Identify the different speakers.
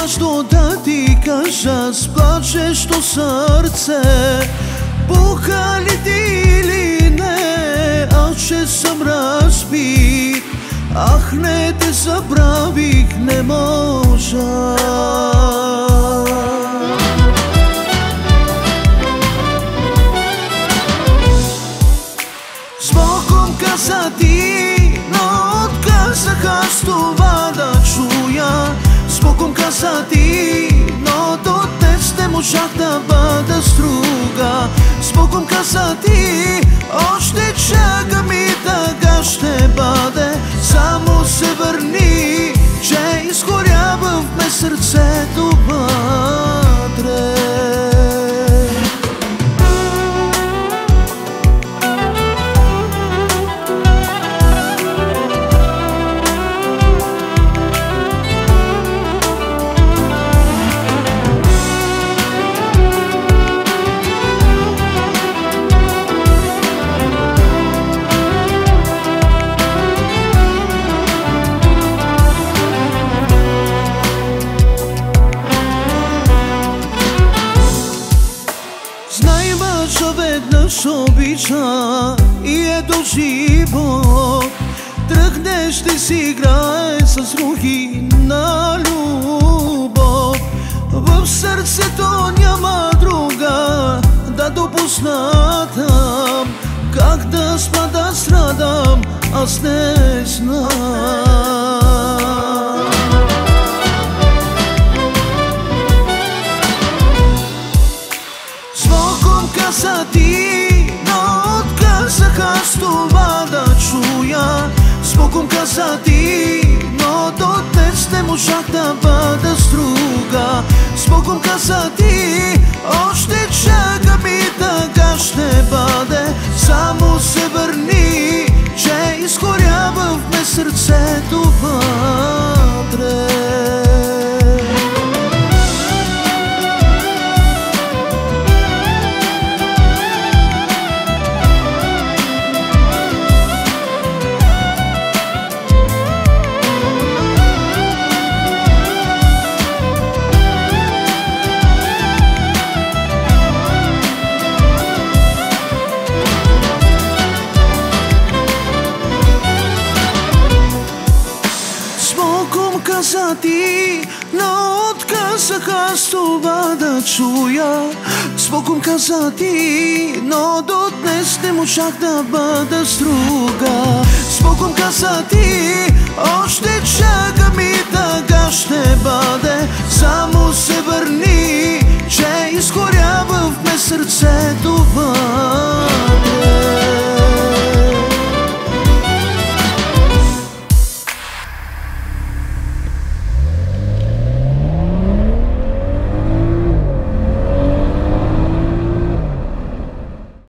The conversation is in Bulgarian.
Speaker 1: važno da ti kaža s plačešto srce, pokaljiti ili ne, a će sam razbit, ah ne te zabravih ne moža. Zbogom kazati, no odkazah astova da čuja. Zbogom kazati, no do tec ne možah da bada struga. Zbogom kazati, ošteća ga mi da ga šte bade. Samo se vrni, že izgorjava v me srce do vatre. Веднъж обича и е до живот. Тръгнеш да си играе с рухи на любов. В сърцето няма друга да допусна там. Как да спа да страдам, аз не знам. Казати, но отказах аз това да чуя. Збогом казати, но до днес не можах да бъда с друга. Збогом казати, още чака ми така ще бъде. Само се върни, че изгорява в ме сърцето вътре. Казати, но отказах аз това да чуя. Збогом казати, но до днес не можах да бъда с друга. Збогом казати,